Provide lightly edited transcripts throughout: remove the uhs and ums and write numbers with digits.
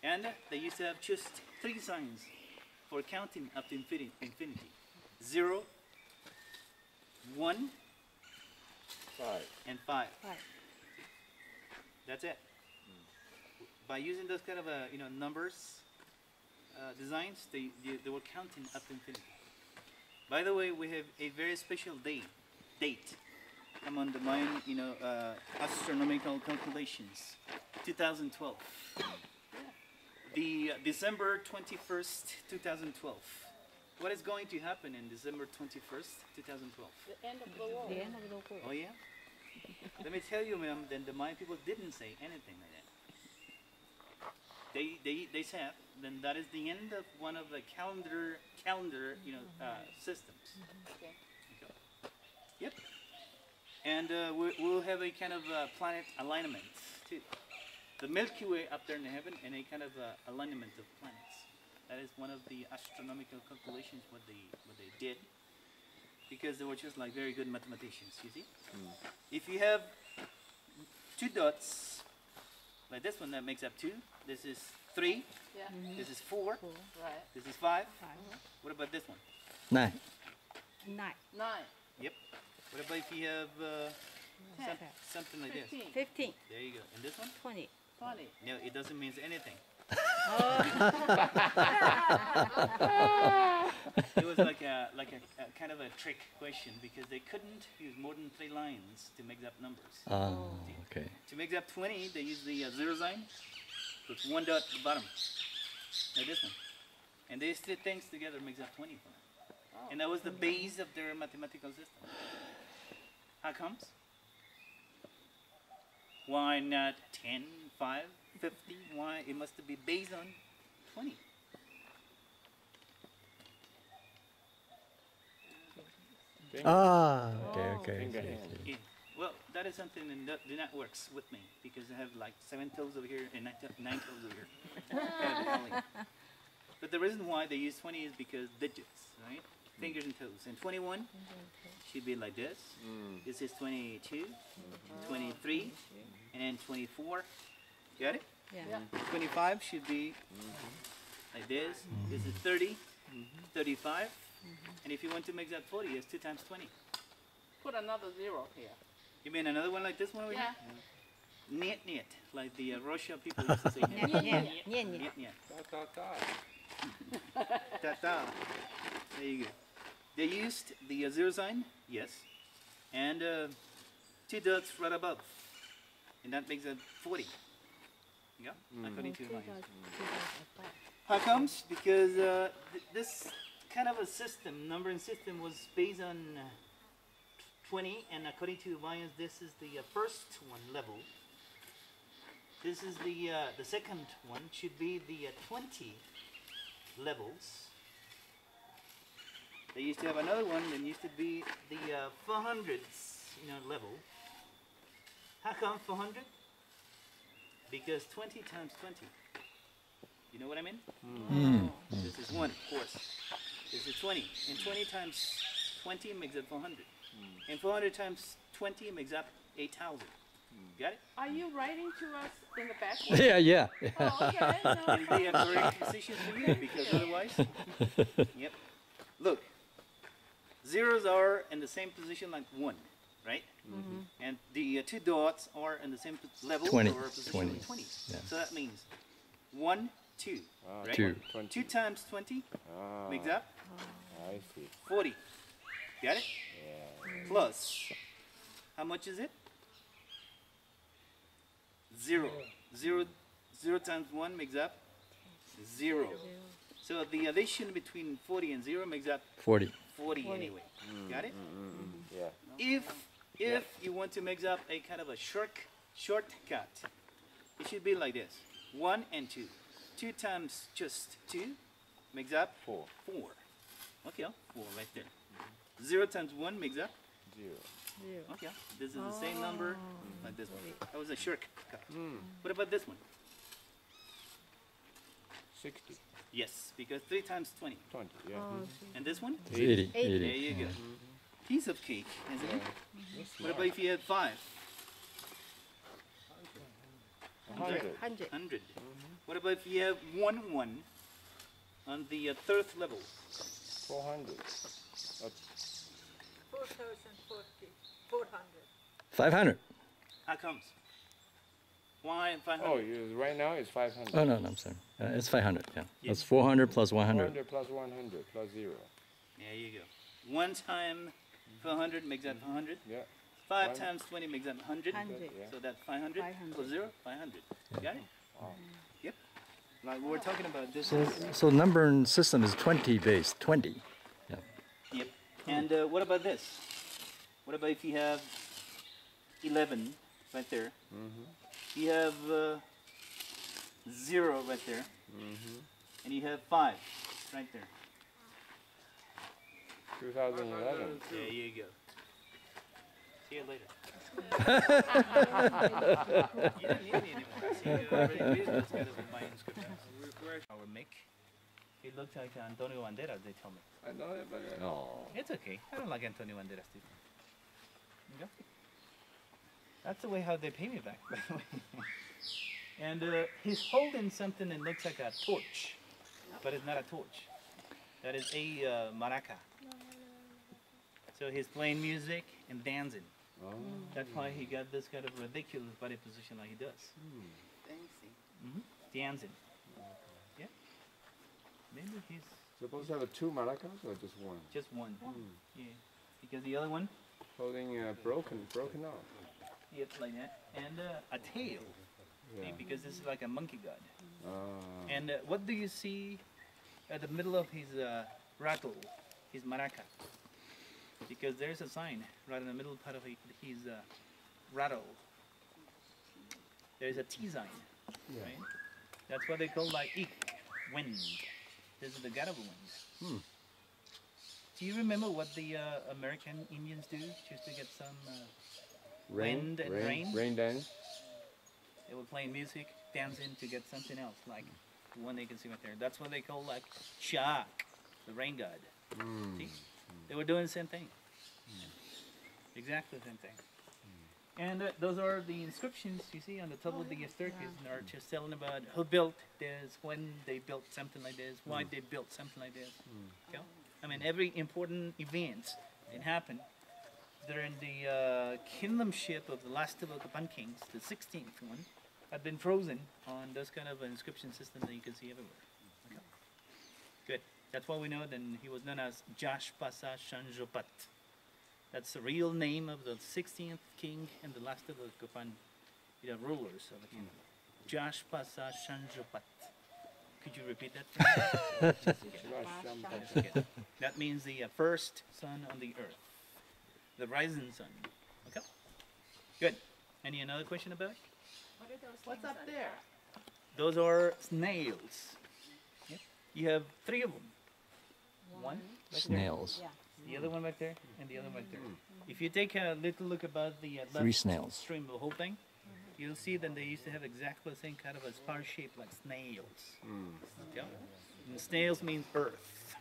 And they used to have just 3 signs for counting up to infinity. 0, 1, 5. and 5. 5. That's it. By using those kind of numbers, designs, they were counting up to infinity. By the way, we have a very special date among the Mayan, astronomical calculations. 2012. The December 21st, 2012. What is going to happen in December 21st, 2012? The end of the world. The end of the world. Oh yeah? Let me tell you, ma'am, then the Mayan people didn't say anything like that. They said then that is the end of one of the calendar systems. Okay. Okay. Yep. And we'll have a kind of planet alignment too. The Milky Way up there in the heaven, and a kind of alignment of planets. That is one of the astronomical calculations what they did, because they were just like very good mathematicians. You see, if you have 2 dots like this one, that makes up 2. This is 3. Yeah. This is 4. Right. This is 5. 5. What about this one? 9. 9. 9. Yep. What about if you have 10. something like this? 15. 15. There you go. And this one? 20. 20. No, it doesn't mean anything. It was like a kind of a trick question, because they couldn't use more than 3 lines to mix up numbers. Okay. To mix up 20, they use the 0 sign with 1 dot at the bottom, like this one. And they still things together makes up 20 for them. And that was the base of their mathematical system. How comes? Why not 10, 5, 50? Why? It must be based on 20. Okay. Finger hand. Yeah. Well, that is something that do not works with me, because I have like 7 toes over here and 9 toes over here. Kind of Italian. But the reason why they use 20 is because digits, right? Fingers and toes. And 21 should be like this. This is 22, 23, and then 24. Got it? Yeah. 25 should be like this. This is 30, 35. And if you want to make that 40, it's 2 times 20. Put another 0 here. You mean another one like this one over Yeah. here? Niet, like the Russia people used to say. Yeah. Yeah. Yeah. Niet. Ta. Ta-ta. There you go. They used the 0 sign, yes, and 2 dots right above, and that makes it 40. Yeah, according to mine. How comes? Because this kind of a system, numbering system, was based on 20, and according to Mayans, this is the first one level. This is the second one, should be the 20 levels. They used to have another one that used to be the 400s, level. How come 400? Because 20 times 20. You know what I mean? This is 1, of course. This is 20. And 20 times 20 makes up 400. And 400 times 20 makes up 8,000. Got it? Are you writing to us in the back? Yeah. Oh, okay. No. And we have correct position for you, because otherwise, yep. Look, zeros are in the same position like 1, right? And the 2 dots are in the same level 20. or position 20. like 20. Yeah. So that means 1, 2, right? 2. 2 times 20 makes up I see. 40. Got it? Yeah. Plus, how much is it? 0. 0 times 1 makes up 0. So the addition between 40 and 0 makes up 40. 40 anyway. Got it? Yeah. If you want to make up a kind of a shortcut, it should be like this: 1 and 2. 2 times just 2 makes up 4. 4. Okay, 4 right there. 0 times 1 makes up 0. okay. This is the same number like this one. That was a shortcut. What about this one? 60. Yes, because 3 times 20. 20. Yeah. And this one? 80. There you go. Piece of cake, isn't it? What about if you had 5? 100. 100. 100. What about if you have 1 on the third level? 400. 400. 500. How comes? Why 500? Oh, right now it's 500. Oh, no, no, I'm sorry. It's 500, yeah. Yeah. That's 400 plus 100. 400 plus 100 plus 0. There you go. 1 time 400 makes that 400. Yeah. 5 One. times 20 makes that 100. 100. Yeah. So that's 500 plus 0, 500. Got it? Wow. Yep. Like we're talking about this. So numbering system is 20 based, 20. Yeah. Yep. And what about this? What about if you have 11 right there? You have 0 right there. And you have 5 right there. 2011. There you go. See you later. You don't need me anymore. I see you already read this kind of my inscriptions. Our Mick. He looked like Antonio Banderas, they tell me. I know it, but no. It's okay. I don't like Antonio Banderas too. You know? That's the way how they pay me back, by the way. And he's holding something that looks like a torch, but it's not a torch. That is a maraca. So he's playing music and dancing. Oh. That's why he got this kind of ridiculous body position like he does. Dancing. Yeah. Maybe he's Supposed to have 2 maracas or just 1? just one. Yeah. Because the other one, Holding broken off. yeah, like that. And a tail. Yeah. Because this is like a monkey god. Ah. And what do you see at the middle of his rattle, his maraca? Because there's a sign right in the middle part of his rattle. There's a T sign, Yeah. right? That's what they call like ik, wind. This is the god of the wind. Do you remember what the American Indians do just to get some wind and rain? Rain dance. They were playing music, dancing to get something else, like the one they can see right there. That's what they call like Shak, the rain god. See? They were doing the same thing. Exactly the same thing. And those are the inscriptions you see on the top of the staircase, and are just telling about who built this, when they built something like this, why they built something like this. Okay? I mean, every important event that happened during the kingdomship of the last of the Copan kings, the 16th one, had been frozen on those kind of inscription system that you can see everywhere. Okay? Good. That's why we know that he was known as Jashpasa Shanjopat. That's the real name of the 16th king and the last of the Copan rulers of the kingdom. Jashpasa Shanjopat. Could you repeat that for me? Okay. That means the first sun on the earth. The rising sun. Okay? Good. Any another question about it? What's up there? Those are snails. Yep. You have 3 of them. One back there, Snails. Yeah. the other one back there, and the other one back there. If you take a little look about the 3 left snails. stream of the whole thing, you'll see that they used to have exactly the same kind of a star shape like snails. Okay? And snails means earth.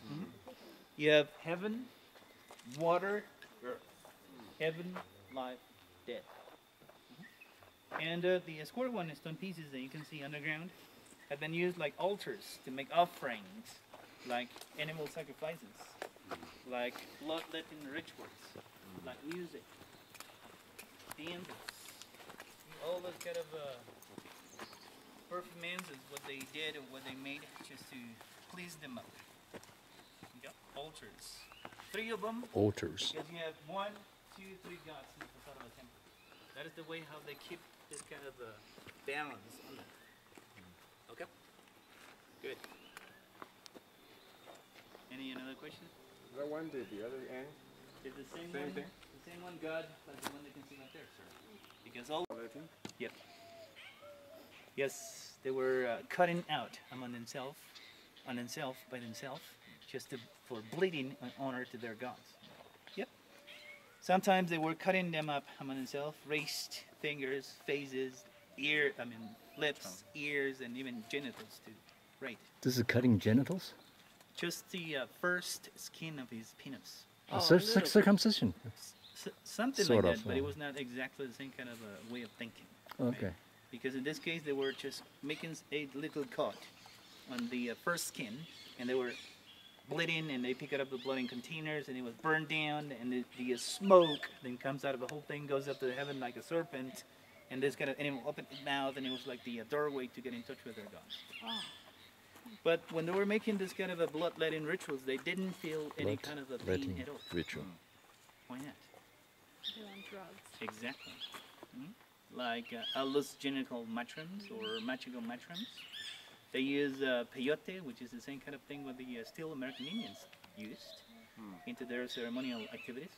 Mhm. You have heaven, water, earth. Heaven, life, death. And the square one is stone pieces that you can see underground have been used like altars to make offerings, like animal sacrifices, like bloodletting rituals, like music, dances, all those kind of performances, what they did or what they made just to please them up. You got altars. 3 of them, Altars. because you have 1, 2, 3 gods in the facade of a temple. That is the way how they keep this kind of balance on them. Okay? Good. Any another question? The one did the other end. Is the same, Same one, thing. the same one God like the one they can see right there, sir? Because all yep. Yes, they were cutting out among themselves, by themselves, just for bleeding in honor to their gods. Yep. Sometimes they were cutting them up among themselves, raised fingers, faces, lips, ears, and even genitals too. Right. This is cutting genitals? Just the first skin of his penis. Circumcision. Something Sort like of, that, but it yeah. was not exactly the same kind of way of thinking. right? Okay. because in this case they were just making a little cut on the first skin, and they were bleeding, and they pick up the blood in containers, and it was burned down, and the smoke then comes out of the whole thing, goes up to heaven like a serpent, and this kind of animal opened its mouth, and it was like the doorway to get in touch with their gods. Oh. But when they were making this kind of a bloodletting rituals, they didn't feel any kind of a pain Bloodletting at all. ritual. Why not? They're on drugs. Exactly. Like hallucinogenical mushrooms or magical mushrooms. They use peyote, which is the same kind of thing what the still American Indians used into their ceremonial activities.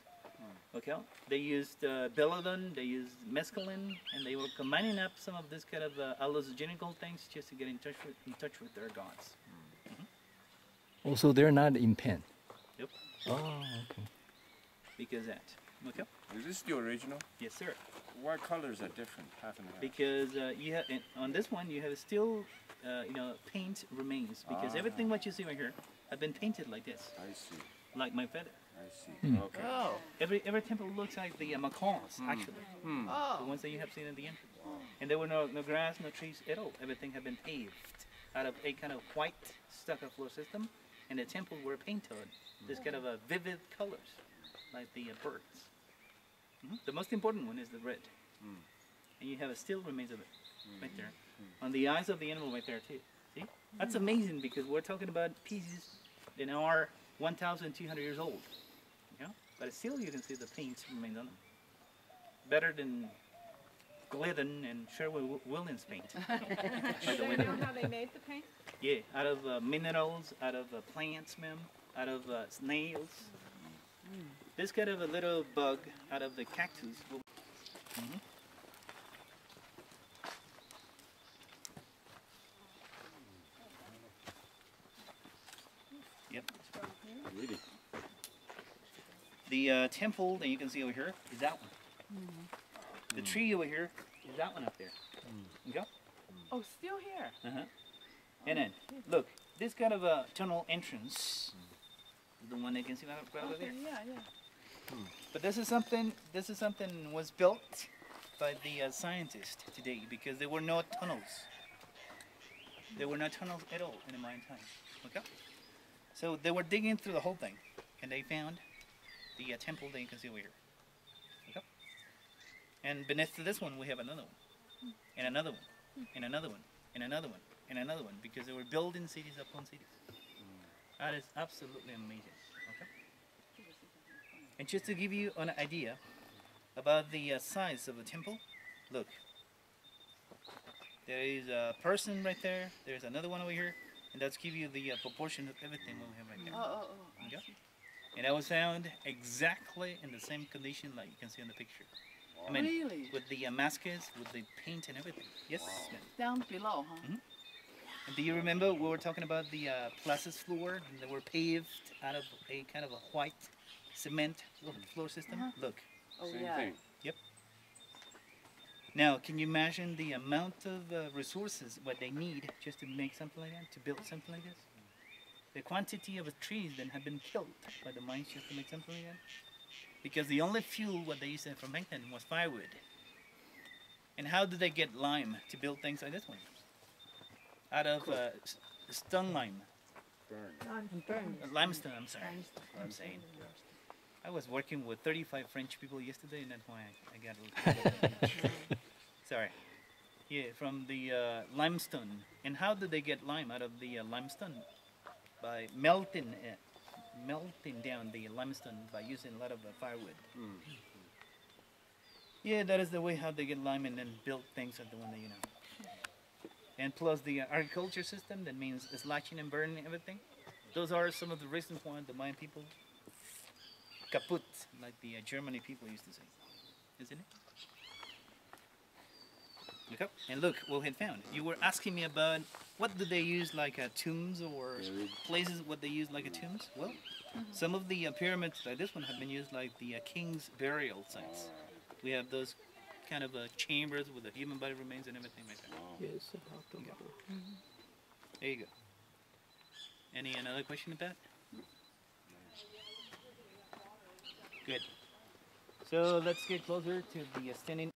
Okay. They used belladonna, they used mescaline, and they were combining up some of this kind of hallucinogenical things just to get in touch with their gods. Also, they're not in pen. Yep. Oh, okay. Because that. Okay. Is this the original? Yes, sir. Why colors are different, half and half? Because you have on this one you have still paint remains, because everything what you see right here have been painted like this, I see. like my feather. I see. Okay. Oh. Every temple looks like the macaws actually, the Oh. ones that you have seen in the entrance. And there were no grass, no trees at all. Everything had been paved out of a kind of white stucco floor system, and the temple were painted this kind of vivid colors, like the birds. The most important one is the red, and you have a still remains of it right there on the eyes of the animal right there too. See, that's amazing, because we're talking about pieces that are 1,200 years old. Yeah, but still you can see the paint remains on them. Better than Glidden and Sherwin-Williams paint. By the Do way. you know how they made the paint? Yeah, out of minerals, out of plants, ma'am, out of snails. This kind of a little bug out of the cactus. Yep. Really? The temple that you can see over here is that one. The tree over here is that one up there. Okay? Oh, still here. Uh-huh. And then, look, this kind of a tunnel entrance is the one that you can see right over Okay, there. yeah. But this is something was built by the scientists today, because there were no tunnels. There were no tunnels at all in the Mayan time. Okay? So they were digging through the whole thing, and they found the temple that you can see over here. Okay? And beneath this one, we have another one, and another one, and another one, and another one, and another one, because they were building cities upon cities. That is absolutely amazing. Okay? And just to give you an idea about the size of the temple, look. There is a person right there. There's another one over here, and that's give you the proportion of everything we have right there. Oh. Okay? And that was found exactly in the same condition like you can see in the picture. I mean, Really? with the masks, with the paint and everything. Yes, ma'am. Down below, huh? And do you remember we were talking about the plazas floor? And they were paved out of a kind of a white cement floor system. Look. Oh, Same yeah. thing. Yep. Now, can you imagine the amount of resources what they need just to make something like that, to build something like this? The quantity of trees that have been killed by the mines just to make something like that. Because the only fuel what they used from back then was firewood. And how did they get lime to build things like this one? Out of stone lime. Limestone, I'm sorry. I'm saying. I was working with 35 French people yesterday, and that's why I got a little sorry. Yeah, from the limestone. And how did they get lime out of the limestone? By melting down the limestone by using a lot of firewood. Yeah, that is the way how they get lime and then build things like the one that you know. And plus the agriculture system, that means slashing and burning everything. Those are some of the reasons why the Mayan people kaput, like the Germany people used to say, isn't it? Look up and look what we had found. You were asking me about what do they use like tombs or places what they use like tombs. Well, some of the pyramids like this one have been used like the king's burial sites. We have those kind of chambers with the human body remains and everything like that. Yes, There you go. Any another question about? Good. So let's get closer to the standing